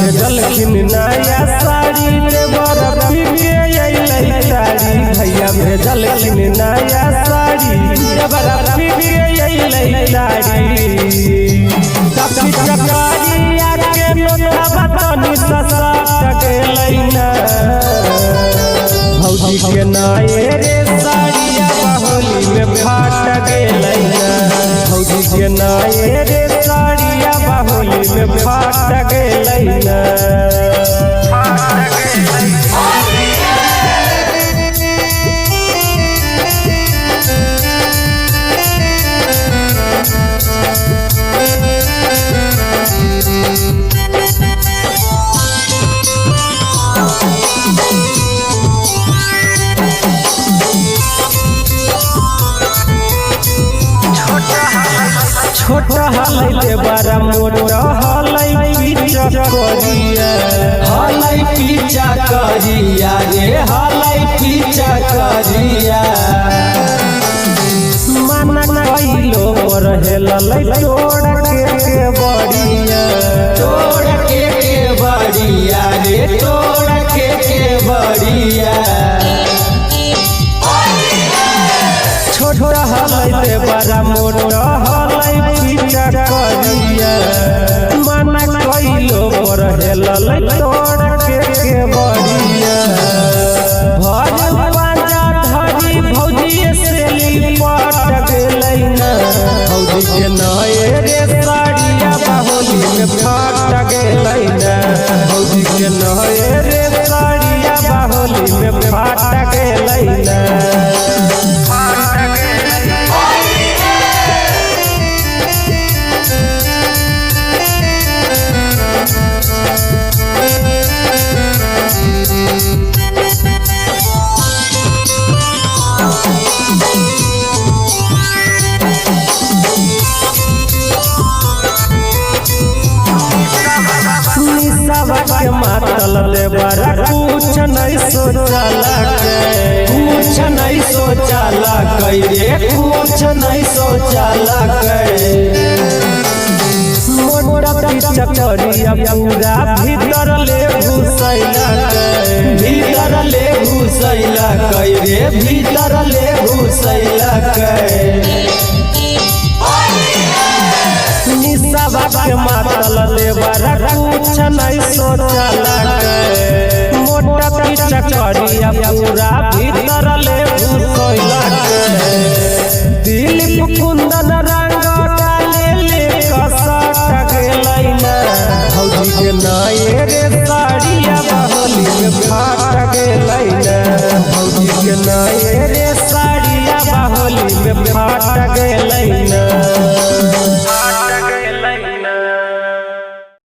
भेजल किन नया साड़ी देवर पी के अइलै साड़ी भैया भेजल किन नया साड़ी देवर पी के अइलै साड़ी कपी चकारिया के लोटा बतनी ससा टकेलै ना भौजी के नाये रे साड़िया होली में फाट गेलै ना भौजी के नाये रे साड़िया होली में फाट गेलै ना छोटा हलै बड़ा मोटा हलै पीछा करिया हलै पीछा करिया रे हलै पीछा करिया मन कइलो पर हेललै तोड़ के बड़िया रे तोड़ के बड़िया छोटा हलै बड़ा मोटा हलै पीछा करिया मन कइलो पर हेललै तोड़ के बड़िया भर पांजा धरी भौजी से लिपट गेलै ना भौजी के नाये रे साड़िया होली में फाट गेलै ना भौजी के नाये रे साड़िया होली में फाट गेलै ना के मातल देवर कुछ नहीं सोचला कुछ नहीं सोचला रे कुछ नहीं सोचला मोटा चकरिया पूरा भीतर ले घुसैला रे भीतर ले घुसैला निशा के मातल देवर कुछ नहीं सोचला मोटा चकरिया पूरा भीतर ले घुसैला दिलीप कुंदन रंग डाले ले कसट गेलै ना भौजी के नाये रे साड़िया होली में फाट गेलै ना भौजी के नाये रे साड़िया होली में फाट गेलै